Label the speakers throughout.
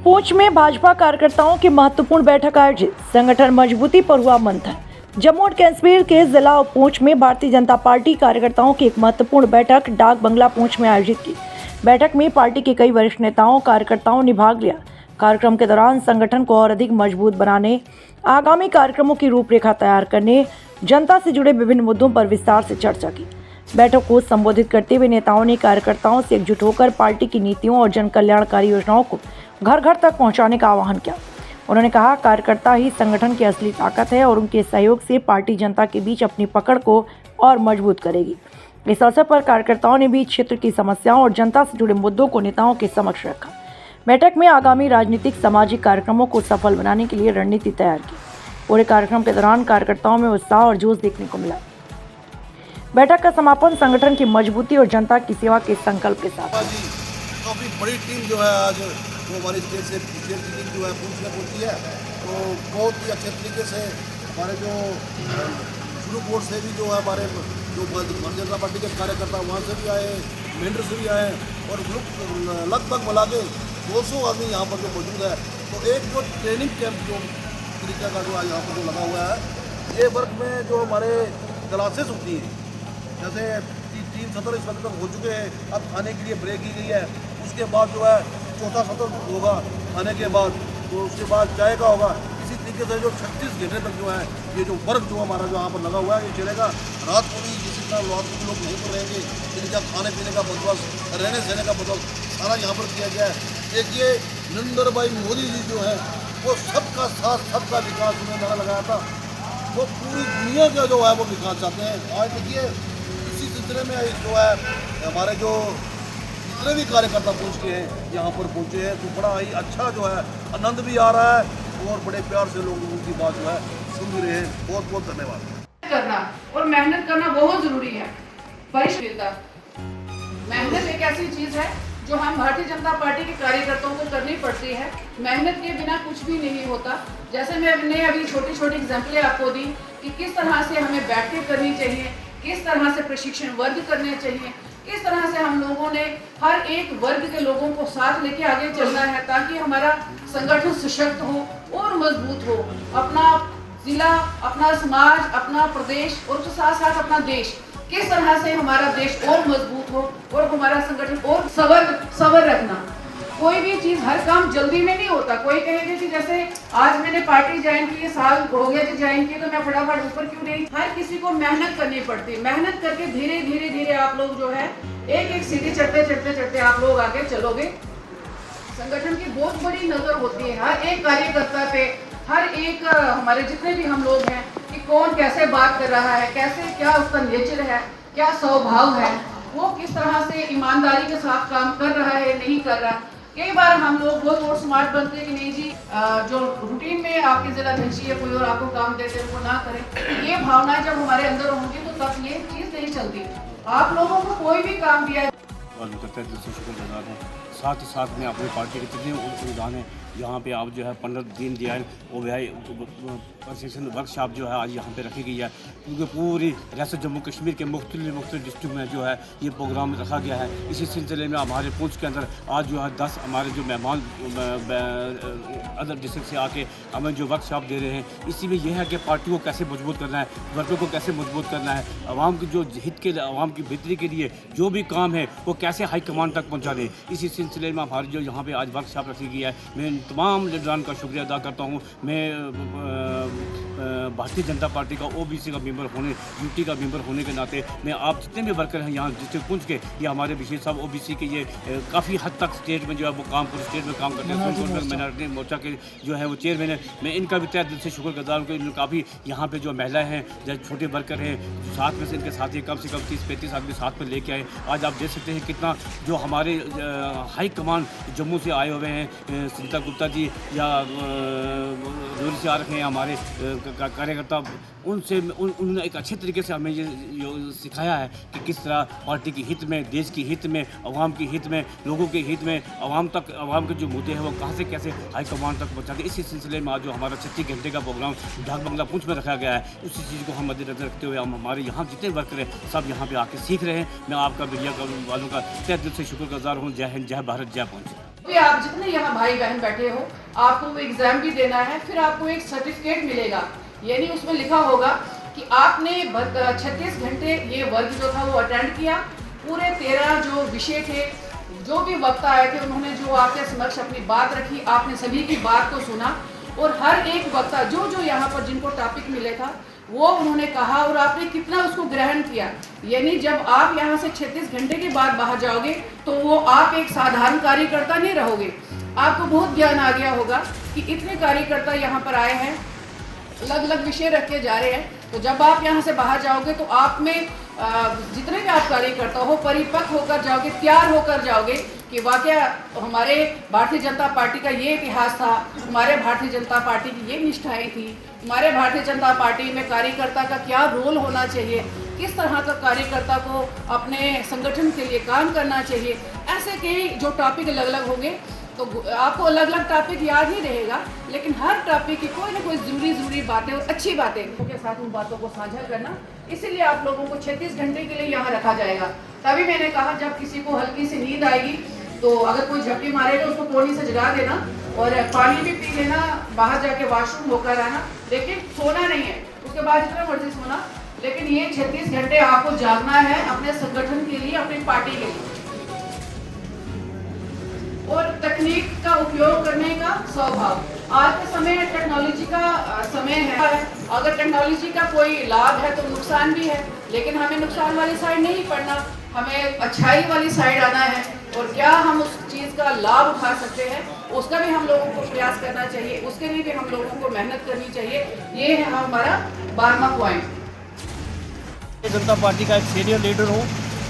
Speaker 1: पुंछ में भाजपा कार्यकर्ताओं की महत्वपूर्ण बैठक आयोजित, संगठन मजबूती पर हुआ मंथन। जम्मू और कश्मीर के जिला पुंछ में भारतीय जनता पार्टी कार्यकर्ताओं की एक महत्वपूर्ण बैठक डाक बंगला पुंछ में आयोजित की। बैठक में पार्टी के कई वरिष्ठ नेताओं कार्यकर्ताओं ने भाग लिया। कार्यक्रम के दौरान संगठन को और अधिक मजबूत बनाने, आगामी कार्यक्रमों की रूपरेखा तैयार करने, जनता से जुड़े विभिन्न मुद्दों पर विस्तार से चर्चा की। बैठक को संबोधित करते हुए नेताओं ने कार्यकर्ताओं से एकजुट होकर पार्टी की नीतियों और जन कल्याणकारी योजनाओं को घर घर तक पहुंचाने का आह्वान किया। उन्होंने कहा, कार्यकर्ता ही संगठन की असली ताकत है और उनके सहयोग से पार्टी जनता के बीच अपनी पकड़ को और मजबूत करेगी। इस अवसर पर कार्यकर्ताओं ने भी क्षेत्र की समस्याओं और जनता से जुड़े मुद्दों को नेताओं के समक्ष रखा। बैठक में आगामी राजनीतिक सामाजिक कार्यक्रमों को सफल बनाने के लिए रणनीति तैयार की। पूरे कार्यक्रम के दौरान कार्यकर्ताओं में उत्साह और जोश देखने को मिला। बैठक का समापन संगठन की मजबूती और जनता की सेवा के संकल्प के साथ।
Speaker 2: काफ़ी बड़ी टीम जो है आज वो हमारी स्टेट से टीम जो है पुंछ में पहुंची है, तो बहुत ही अच्छे तरीके से हमारे जो शुरू कोर्ट से भी जो है हमारे जो भारतीय जनता पार्टी के कार्यकर्ता वहाँ से भी आए, मेंढर से भी आए और लगभग मिला के 200 आदमी यहाँ पर जो मौजूद है। तो एक जो ट्रेनिंग कैंप जो तरीका का जो आज यहाँ पर जो लगा हुआ है, ये वर्ग में जो हमारे क्लासेस होती हैं, जैसे 3 सत्र इस वक्त तक हो चुके हैं, अब खाने के लिए ब्रेक की गई है। उसके बाद जो है चौथा सत्र होगा खाने के बाद, तो उसके बाद चाय का होगा। इसी तरीके से जो 36 घंटे तक जो है ये जो वर्ग जो हमारा जो यहाँ पर लगा हुआ है ये चलेगा। रात को भी जिस तरह रात को लोग नहीं पर रहेंगे, जिनका खाने पीने का बंदोबस्त, रहने सहने का बंदोबस्त सारा यहाँ पर किया गया है। एक ये नरेंद्र भाई मोदी जी जो है वो सबका साथ सबका विकास उन्होंने नारा लगाया था, वो पूरी दुनिया का जो है वो विकास चाहते हैं। आज देखिए इसी सिलसिले में जो है हमारे जो जितने भी कार्यकर्ता पहुँच के हैं यहाँ पर पहुँचे हैं, तो बड़ा ही अच्छा जो है आनंद भी आ रहा है और बड़े प्यार से लोग उनकी बात जो है सुन भी रहे हैं। बहुत बहुत धन्यवाद।
Speaker 3: करना और मेहनत करना बहुत जरूरी है। परिश्रम, मेहनत एक ऐसी चीज है जो हम भारतीय जनता पार्टी के कार्यकर्ताओं को करनी पड़ती है। मेहनत के बिना कुछ भी नहीं होता। जैसे मैंने अभी छोटी छोटी एग्जाम्पलें आपको दी कि किस तरह से हमें बैठकें करनी चाहिए, किस तरह से प्रशिक्षण वर्ग करने चाहिए, किस तरह से हम लोगों ने हर एक वर्ग के लोगों को साथ लेके आगे चलना है ताकि हमारा संगठन सशक्त हो और मजबूत हो। अपना जिला, अपना समाज, अपना प्रदेश और उसके साथ साथ अपना देश, किस तरह से हमारा देश और मजबूत हो और हमारा संगठन और सबर रखना। कोई भी चीज हर काम जल्दी में नहीं होता। कोई कहेगा कि जैसे आज मैंने पार्टी ज्वाइन की, साल हो गया जी ज्वाइन की, तो मैं फटाफट ऊपर क्यों नहीं। हर किसी को मेहनत करनी पड़ती है। मेहनत करके धीरे धीरे धीरे आप लोग जो है एक एक सीढ़ी चढ़ते चढ़ते चढ़ते आप लोग आगे चलोगे। संगठन की बहुत बड़ी नजर होती है हर एक कार्यकर्ता पे, हर एक हमारे जितने भी हम लोग हैं कि कौन कैसे बात कर रहा है, कैसे क्या उसका नेचर है, क्या स्वभाव है, वो किस तरह से ईमानदारी के साथ काम कर रहा है नहीं कर रहा। कई बार हम लोग बहुत और स्मार्ट बनते हैं कि नहीं जी जो रूटीन में आपके जिलाध्यक्ष या कोई और आपको काम देते हैं वो ना करें। ये भावनाएं जब हमारे अंदर होंगी तो तब ये चीज़ नहीं चलती। आप लोगों को कोई भी काम दिया
Speaker 4: साथ ही साथ में अपनी पार्टी के जितने अनुदान हैं यहाँ पे आप जो है 15 दिन दिया है वो प्रशिक्षण वर्कशॉप जो है आज यहाँ पे रखी गई है, क्योंकि पूरी रियासत जम्मू कश्मीर के मुख्तलिफ डिस्ट्रिक्ट में जो है ये प्रोग्राम रखा गया है। इसी सिलसिले में हमारे पुंछ के अंदर आज जो है 10 हमारे जो मेहमान अदर डिस्ट्रिक्ट से आके हमें जो वर्कशॉप दे रहे हैं, इसी में यह है कि पार्टी को कैसे मजबूत करना है, वर्गों को कैसे मजबूत करना है, आवाम की जो हित के लिए, आवाम की बेहतरी के लिए जो भी काम है वो कैसे हाईकमान तक पहुँचा दें। इसी सिलसिले में हमारी जो यहाँ पे आज वर्कशॉप रखी गई है, मैं तमाम लीडरान का शुक्रिया अदा करता हूँ। मैं भारतीय जनता पार्टी का ओबीसी का मेंबर होने, यूटी का मेंबर होने के नाते मैं आप जितने भी वर्कर हैं यहाँ डिस्ट्रिक्ट पुंछ के, ये हमारे विशेष साहब ओबीसी के ये काफ़ी हद तक स्टेट में जो है वो काम पूरे स्टेट में काम करते हैं। माइनॉरिटी मोर्चा के जो है वो चेयरमैन है, मैं इनका भी तहे दिल से शुक्रगुजार हूँ कि इन्होंने काफ़ी यहाँ पे जो महिलाएं हैं, जो छोटे वर्कर हैं, साथ में से इनके साथ ही कम से कम 30-35 आदमी साथ में लेके आए। आज आप देख सकते हैं कितना जो हमारे हाई कमान जम्मू से आए हुए हैं, सुनीता गुप्ता जी या दूर से आ रखे हैं हमारे कार्यकर्ता, उनसे उन्होंने एक अच्छे तरीके से हमें ये सिखाया है कि किस तरह पार्टी के हित में, देश के हित में, आवाम के हित में, लोगों के हित में, आवाम के जो मुद्दे हैं वो कहाँ से कैसे हाईकमान तक पहुँचाते। इसी सिलसिले में आज जो हमारा 36 घंटे का प्रोग्राम डाक बंगला पुंछ में रखा गया है, उसी चीज़ को हम मद्देनजर रखते हुए हम हमारे यहाँ जितने वर्कर हैं सब यहाँ पे आके सीख रहे हैं। मैं आपका मीडिया वालों का तहे दिल से शुक्रगुजार हूँ। जय हिंद, जय भारत, जय पुंछ।
Speaker 3: भी आप जितने यहाँ भाई बहन बैठे हो, आपको एग्जाम भी देना है, फिर आपको एक सर्टिफिकेट मिलेगा, यानी उसमें लिखा होगा कि आपने 36 घंटे ये वर्क जो था वो अटेंड किया। पूरे 13 जो विषय थे, जो भी वक्ता आए थे, उन्होंने जो आपके समक्ष अपनी बात रखी, आपने सभी की बात को सुना और हर एक वक्ता जो जो यहाँ पर जिनको टॉपिक मिले था वो उन्होंने कहा और आपने कितना उसको ग्रहण किया। यानी जब आप यहाँ से 36 घंटे के बाद बाहर जाओगे तो वो आप एक साधारण कार्यकर्ता नहीं रहोगे, आपको बहुत ज्ञान आ गया होगा कि इतने कार्यकर्ता यहाँ पर आए हैं, अलग अलग विषय रखे जा रहे हैं। तो जब आप यहाँ से बाहर जाओगे तो आप में जितने भी आप कार्यकर्ता हो परिपक्व होकर जाओगे, तैयार होकर जाओगे कि वाकया हमारे भारतीय जनता पार्टी का ये इतिहास था, हमारे भारतीय जनता पार्टी की ये निष्ठाएं थी, हमारे भारतीय जनता पार्टी में कार्यकर्ता का क्या रोल होना चाहिए, किस तरह का कार्यकर्ता को अपने संगठन के लिए काम करना चाहिए। ऐसे कई जो टॉपिक अलग अलग होंगे, तो आपको अलग अलग टॉपिक याद ही रहेगा, लेकिन हर टॉपिक की कोई ना कोई ज़रूरी बातें और अच्छी बातें के साथ उन बातों को साझा करना, इसीलिए आप लोगों को 36 घंटे के लिए यहाँ रखा जाएगा। तभी मैंने कहा जब किसी को हल्की सी नींद आएगी तो अगर कोई झपकी मारेगा उसको टोनी से जगा देना और पानी भी पी लेना, बाहर जाके वॉशरूम होकर आना, लेकिन सोना नहीं है, उसके बाद जितना मर्जी सोना, लेकिन ये 36 घंटे आपको जागना है अपने संगठन के लिए, अपनी पार्टी के लिए। और तकनीक का उपयोग करने का स्वभाव, आज के समय टेक्नोलॉजी का समय है, अगर टेक्नोलॉजी का कोई लाभ है तो नुकसान भी है, लेकिन हमें नुकसान वाली साइड नहीं पढ़ना, हमें अच्छाई वाली साइड आना है और क्या हम उस चीज़ का लाभ उठा सकते हैं उसका भी हम लोगों को प्रयास करना चाहिए, उसके लिए भी हम लोगों को मेहनत करनी चाहिए। ये है हमारा 12वां पॉइंट।
Speaker 5: भारतीय जनता पार्टी का एक सीनियर लीडर हूँ।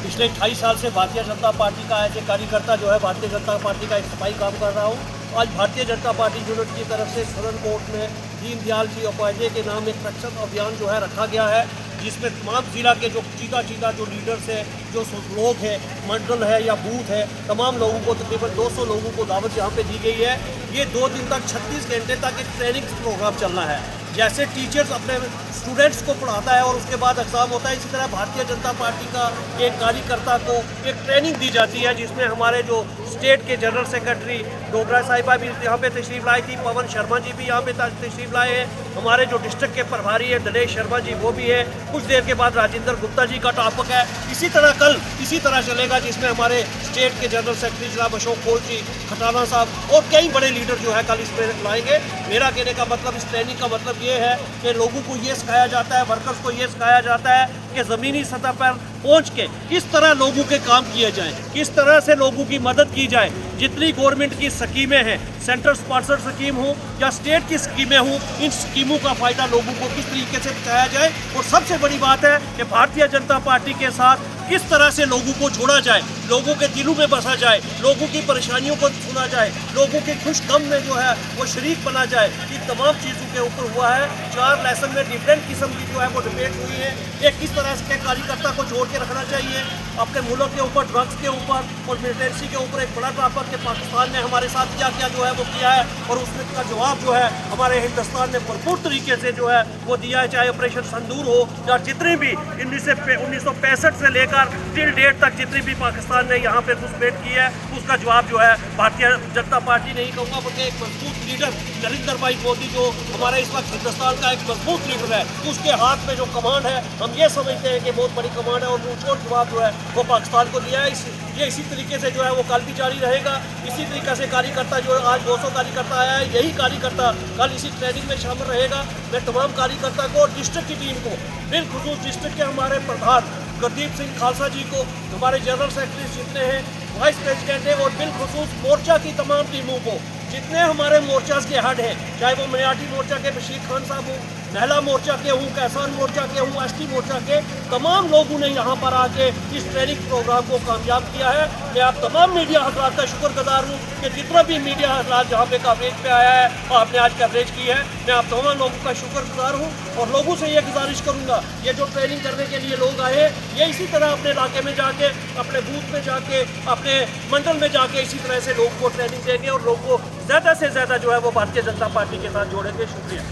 Speaker 5: पिछले 28 साल से भारतीय जनता पार्टी का एज ए कार्यकर्ता जो है भारतीय जनता पार्टी का एक सफाई काम कर रहा हूँ। आज भारतीय जनता पार्टी यूनिट की तरफ से सदन कोर्ट में दीनदयाल जी उपाध्याय के नाम एक स्वच्छता अभियान जो है रखा गया है, जिसमें तमाम जिला के जो चीता जो लीडर्स हैं, जो लोग हैं, मंडल है या बूथ है, तमाम लोगों को तकरीबन 200 लोगों को दावत यहाँ पे दी गई है। ये 2 दिन तक 36 घंटे तक एक ट्रेनिंग प्रोग्राम चलना है। जैसे टीचर्स अपने स्टूडेंट्स को पढ़ाता है और उसके बाद एग्ज़ाम होता है, इसी तरह भारतीय जनता पार्टी का एक कार्यकर्ता को एक ट्रेनिंग दी जाती है, जिसमें हमारे जो स्टेट के जनरल सेक्रेटरी डोगरा साहिबा भी यहाँ पे तशरीफ़ लाई थी, पवन शर्मा जी भी यहाँ पे तशरीफ़ लाए हैं, हमारे जो डिस्ट्रिक्ट के प्रभारी है दिनेश शर्मा जी वो भी है, कुछ देर के बाद राजेंद्र गुप्ता जी का टॉपिक है। इसी तरह कल इसी तरह चलेगा, जिसमें हमारे स्टेट के जनरल सेक्रेटरी जनाब अशोक खोल जी, खटाना साहब और कई बड़े लीडर जो है कल इसमें लाएंगे। मेरा कहने का मतलब, इस ट्रेनिंग का मतलब ये है कि लोगों को ये सिखाया जाता है, वर्कर्स को ये सिखाया जाता है कि ज़मीनी सतह पर पहुंच के किस तरह लोगों के काम किए जाएं, किस तरह से लोगों की मदद की जाए। जितनी गवर्नमेंट की स्कीमें हैं, सेंट्रल स्पॉन्सर्ड स्कीम हो या स्टेट की स्कीमें हो, इन स्कीमों का फ़ायदा लोगों को किस तरीके से बताया जाए। और सबसे बड़ी बात है कि भारतीय जनता पार्टी के साथ किस तरह से लोगों को जोड़ा जाए, लोगों के दिलों में बसा जाए, लोगों की परेशानियों को सुना जाए, लोगों के खुश गम में जो है वो शरीक बना जाए। इन तमाम चीज़ों के ऊपर हुआ है। 4 लेसन में डिफरेंट किस्म की जो है वो डिबेट हुई है। एक किस तरह के कार्यकर्ता को जोड़ के रखना चाहिए अपने मुल्क के ऊपर, ड्रग्स के ऊपर और मिलिटेंसी के ऊपर एक बड़ा टॉपिक के पाकिस्तान ने हमारे साथ क्या क्या जो है वो किया है, और उसका जवाब जो है हमारे हिंदुस्तान ने भरपूर तरीके से जो है वो दिया है। चाहे ऑपरेशन संदूर हो या जितने भी 1965 से लेकर टिल डेट तक जितनी भी पाकिस्तान ने यहाँ पे घुसपैठ की है, उसका जवाब जो है भारतीय जनता पार्टी नहीं कहूँगा बल्कि एक मजबूत लीडर नरेंद्र भाई मोदी जो हमारे इस वक्त हिंदुस्तान का एक मजबूत लीडर है, उसके हाथ में जो कमांड है, हम ये समझते हैं कि बहुत बड़ी कमांड है और मुंहतोड़ जवाब जो है वो पाकिस्तान को दिया है। ये इसी तरीके से जो है वो कल भी जारी रहेगा। इसी तरीके से कार्यकर्ता जो आज 200 कार्यकर्ता आया है, यही कार्यकर्ता कल इसी ट्रेनिंग में शामिल रहेगा। मैं तमाम कार्यकर्ता को और डिस्ट्रिक्ट की टीम को, बिलखुसूस डिस्ट्रिक्ट के हमारे प्रधान गुरदीप सिंह खालसा जी को, हमारे जनरल सेक्रेटरी जितने हैं, वाइस प्रेसिडेंट हैं और बिलखुसूस मोर्चा की तमाम टीमों को, जितने हमारे मोर्चा के हेड हैं, चाहे वो मियाटी मोर्चा के बशीर खान साहब हों, महिला मोर्चा के हूँ, किसान मोर्चा के हूँ, एसटी मोर्चा के तमाम लोगों ने यहाँ पर आके इस ट्रेनिंग प्रोग्राम को कामयाब किया है। मैं आप तमाम मीडिया हजरात का शुक्रगुजार हूँ कि जितना भी मीडिया हजरात जहाँ पे कवरेज पे आया है, आपने आज कवरेज की है। मैं आप तमाम लोगों का शुक्रगुजार हूँ और लोगों से ये गुजारिश करूँगा, ये जो ट्रेनिंग करने के लिए लोग आए, ये इसी तरह अपने इलाके में जाके, अपने बूथ में जाके, अपने मंडल में जाके इसी तरह से लोगों को ट्रेनिंग देंगे और लोगों को ज़्यादा से ज़्यादा जो है वो भारतीय जनता पार्टी के साथ जोड़ेंगे। शुक्रिया।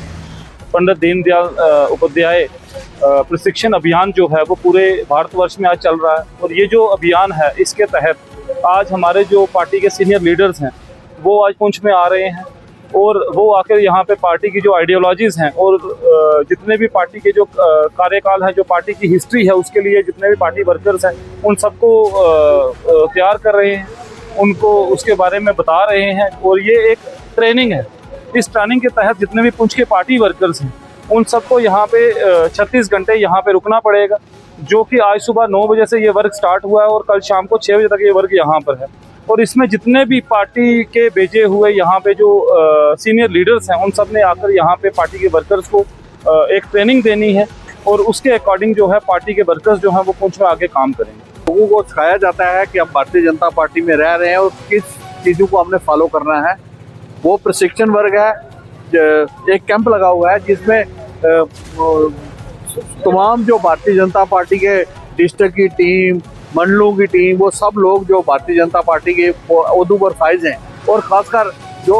Speaker 6: पंडित दीनदयाल उपाध्याय प्रशिक्षण अभियान जो है वो पूरे भारतवर्ष में आज चल रहा है, और ये जो अभियान है इसके तहत आज हमारे जो पार्टी के सीनियर लीडर्स हैं वो आज पुंछ में आ रहे हैं और वो आकर यहाँ पे पार्टी की जो आइडियोलॉजीज़ हैं और जितने भी पार्टी के जो कार्यकाल है, जो पार्टी की हिस्ट्री है, उसके लिए जितने भी पार्टी वर्कर्स हैं उन सबको तैयार कर रहे हैं, उनको उसके बारे में बता रहे हैं। और ये एक ट्रेनिंग है। इस ट्रेनिंग के तहत जितने भी पुंछ के पार्टी वर्कर्स हैं उन सबको यहाँ पे 36 घंटे यहाँ पे रुकना पड़ेगा, जो कि आज सुबह 9 बजे से ये वर्क स्टार्ट हुआ है और कल शाम को 6 बजे तक ये वर्क यहाँ पर है। और इसमें जितने भी पार्टी के भेजे हुए यहाँ पे जो सीनियर लीडर्स हैं उन सब ने आकर यहाँ पे पार्टी के वर्कर्स को एक ट्रेनिंग देनी है और उसके अकॉर्डिंग जो है पार्टी के वर्कर्स जो हैं वो पुंछ में आके काम करेंगे।
Speaker 7: लोगों को सिखाया जाता है कि हम भारतीय जनता पार्टी में रह रहे हैं और किस चीज़ों को हमने फॉलो करना है। वो प्रशिक्षण वर्ग है, एक कैंप लगा हुआ है जिसमें तमाम जो भारतीय जनता पार्टी के डिस्ट्रिक्ट की टीम, मंडलों की टीम, वो सब लोग जो भारतीय जनता पार्टी के ओहदों पर फाइज हैं और ख़ासकर जो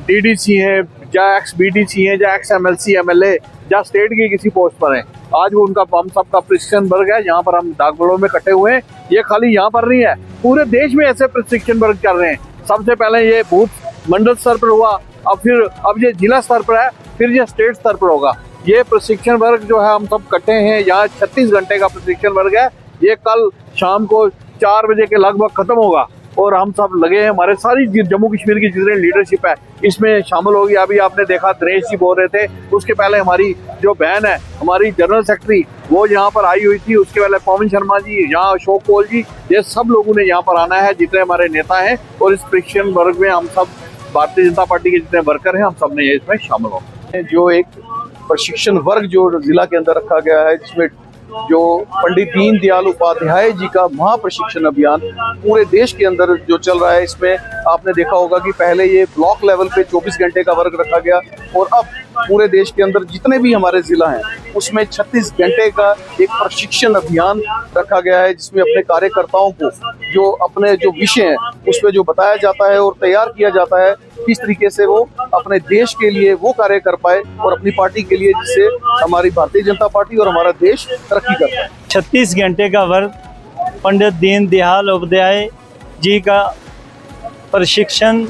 Speaker 7: डीडीसी हैं या एक्स बीडीसी हैं या एक्स एमएलसी एमएलए या स्टेट की किसी पोस्ट पर हैं, आज वो उनका हम सबका प्रशिक्षण वर्ग है। यहाँ पर हम डाकबंगलों में इकट्ठे हुए हैं। ये खाली यहाँ पर नहीं है, पूरे देश में ऐसे प्रशिक्षण वर्ग चल रहे हैं। सबसे पहले ये बूथ मंडल स्तर पर हुआ, अब ये जिला स्तर पर है, फिर ये स्टेट स्तर पर होगा। ये प्रशिक्षण वर्ग जो है हम सब इकट्ठे हैं, यहाँ 36 घंटे का प्रशिक्षण वर्ग है। ये कल शाम को 4 बजे के लगभग खत्म होगा और हम सब लगे हैं। हमारे सारी जम्मू कश्मीर की जितनी लीडरशिप है इसमें शामिल होगी। अभी आपने देखा दिनेश जी बोल रहे थे, उसके पहले हमारी जो बहन है, हमारी जनरल सेक्रेटरी, वो यहाँ पर आई हुई थी। उसके पहले पवन शर्मा जी, यहाँ अशोक कोल जी, ये सब लोगों ने यहाँ पर आना है, जितने हमारे नेता हैं। और इस प्रशिक्षण वर्ग में हम सब भारतीय जनता पार्टी के जितने वर्कर हैं हम सब ने इसमें शामिल होंगे।
Speaker 8: जो एक प्रशिक्षण वर्ग जो जिला के अंदर रखा गया है, जिसमें जो पंडित दीनदयाल उपाध्याय जी का महाप्रशिक्षण अभियान पूरे देश के अंदर जो चल रहा है, इसमें आपने देखा होगा कि पहले ये ब्लॉक लेवल पे 24 घंटे का वर्ग रखा गया और अब पूरे देश के अंदर जितने भी हमारे जिला हैं उसमें 36 घंटे का एक प्रशिक्षण अभियान रखा गया है, जिसमें अपने कार्यकर्ताओं को जो अपने जो विषय हैं उस पर जो बताया जाता है और तैयार किया जाता है किस तरीके से वो अपने देश के लिए वो कार्य कर पाए और अपनी पार्टी के लिए, जिससे हमारी भारतीय जनता पार्टी और हमारा देश तरक्की कर पाए।
Speaker 5: 36 घंटे का वर्ग पंडित दीनदयाल उपाध्याय जी का प्रशिक्षण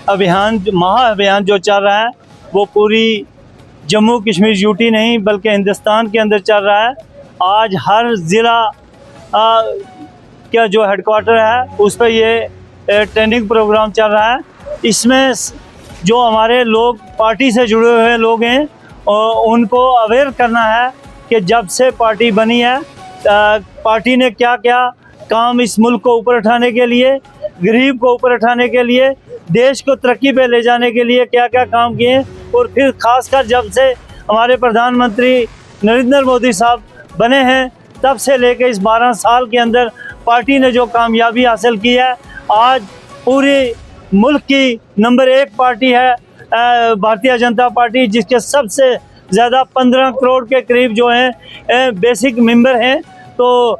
Speaker 5: अभियान, महाअभियान जो चल रहा है, वो पूरी जम्मू कश्मीर यूटी नहीं बल्कि हिंदुस्तान के अंदर चल रहा है। आज हर ज़िला का जो हेडक्वार्टर है उस पर ये ट्रेनिंग प्रोग्राम चल रहा है। इसमें जो हमारे लोग पार्टी से जुड़े हुए लोग हैं और उनको अवेयर करना है कि जब से पार्टी बनी है पार्टी ने क्या क्या काम इस मुल्क को ऊपर उठाने के लिए, गरीब को ऊपर उठाने के लिए, देश को तरक्की पे ले जाने के लिए क्या क्या काम किए। और फिर खासकर जब से हमारे प्रधानमंत्री नरेंद्र मोदी साहब बने हैं तब से लेकर इस 12 साल के अंदर पार्टी ने जो कामयाबी हासिल की है, आज पूरी मुल्क की नंबर 1 पार्टी है भारतीय जनता पार्टी, जिसके सबसे ज़्यादा 15 करोड़ के करीब जो हैं बेसिक मेंबर हैं। तो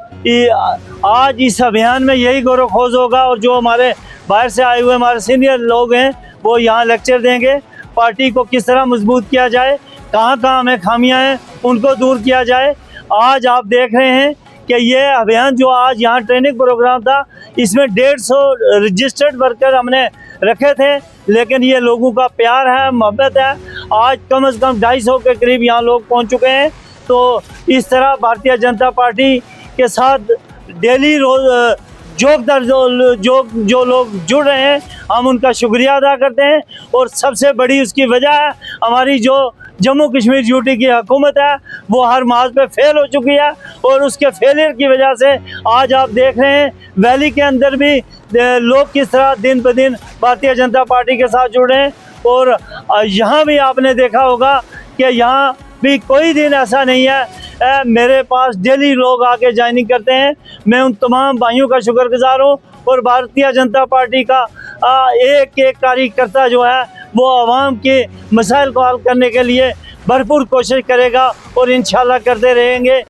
Speaker 5: आज इस अभियान में यही गौरव खोज होगा और जो हमारे बाहर से आए हुए हमारे सीनियर लोग हैं वो यहाँ लेक्चर देंगे, पार्टी को किस तरह मजबूत किया जाए, कहाँ कहाँ हमें खामियाँ हैं उनको दूर किया जाए। आज आप देख रहे हैं कि ये अभियान जो आज यहाँ ट्रेनिंग प्रोग्राम था, इसमें 150 रजिस्टर्ड वर्कर हमने रखे थे, लेकिन ये लोगों का प्यार है, मोहब्बत है। आज कम से कम 250 के करीब यहाँ लोग पहुँच चुके हैं। तो इस तरह भारतीय जनता पार्टी के साथ डेली रोज जो लोग जुड़ रहे हैं, हम उनका शुक्रिया अदा करते हैं। और सबसे बड़ी उसकी वजह है हमारी जो जम्मू कश्मीर यूटी की हुकूमत है, वो हर मार्च पे फेल हो चुकी है और उसके फेलियर की वजह से आज आप देख रहे हैं वैली के अंदर भी लोग किस तरह दिन ब दिन भारतीय जनता पार्टी के साथ जुड़ रहे हैं। और यहाँ भी आपने देखा होगा कि यहाँ भी कोई दिन ऐसा नहीं है, मेरे पास डेली लोग आके ज्वाइनिंग करते हैं। मैं उन तमाम भाइयों का शुक्रगुजार हूँ और भारतीय जनता पार्टी का एक एक कार्यकर्ता जो है वो आवाम के मसाइल को हल करने के लिए भरपूर कोशिश करेगा और इंशाल्लाह करते रहेंगे।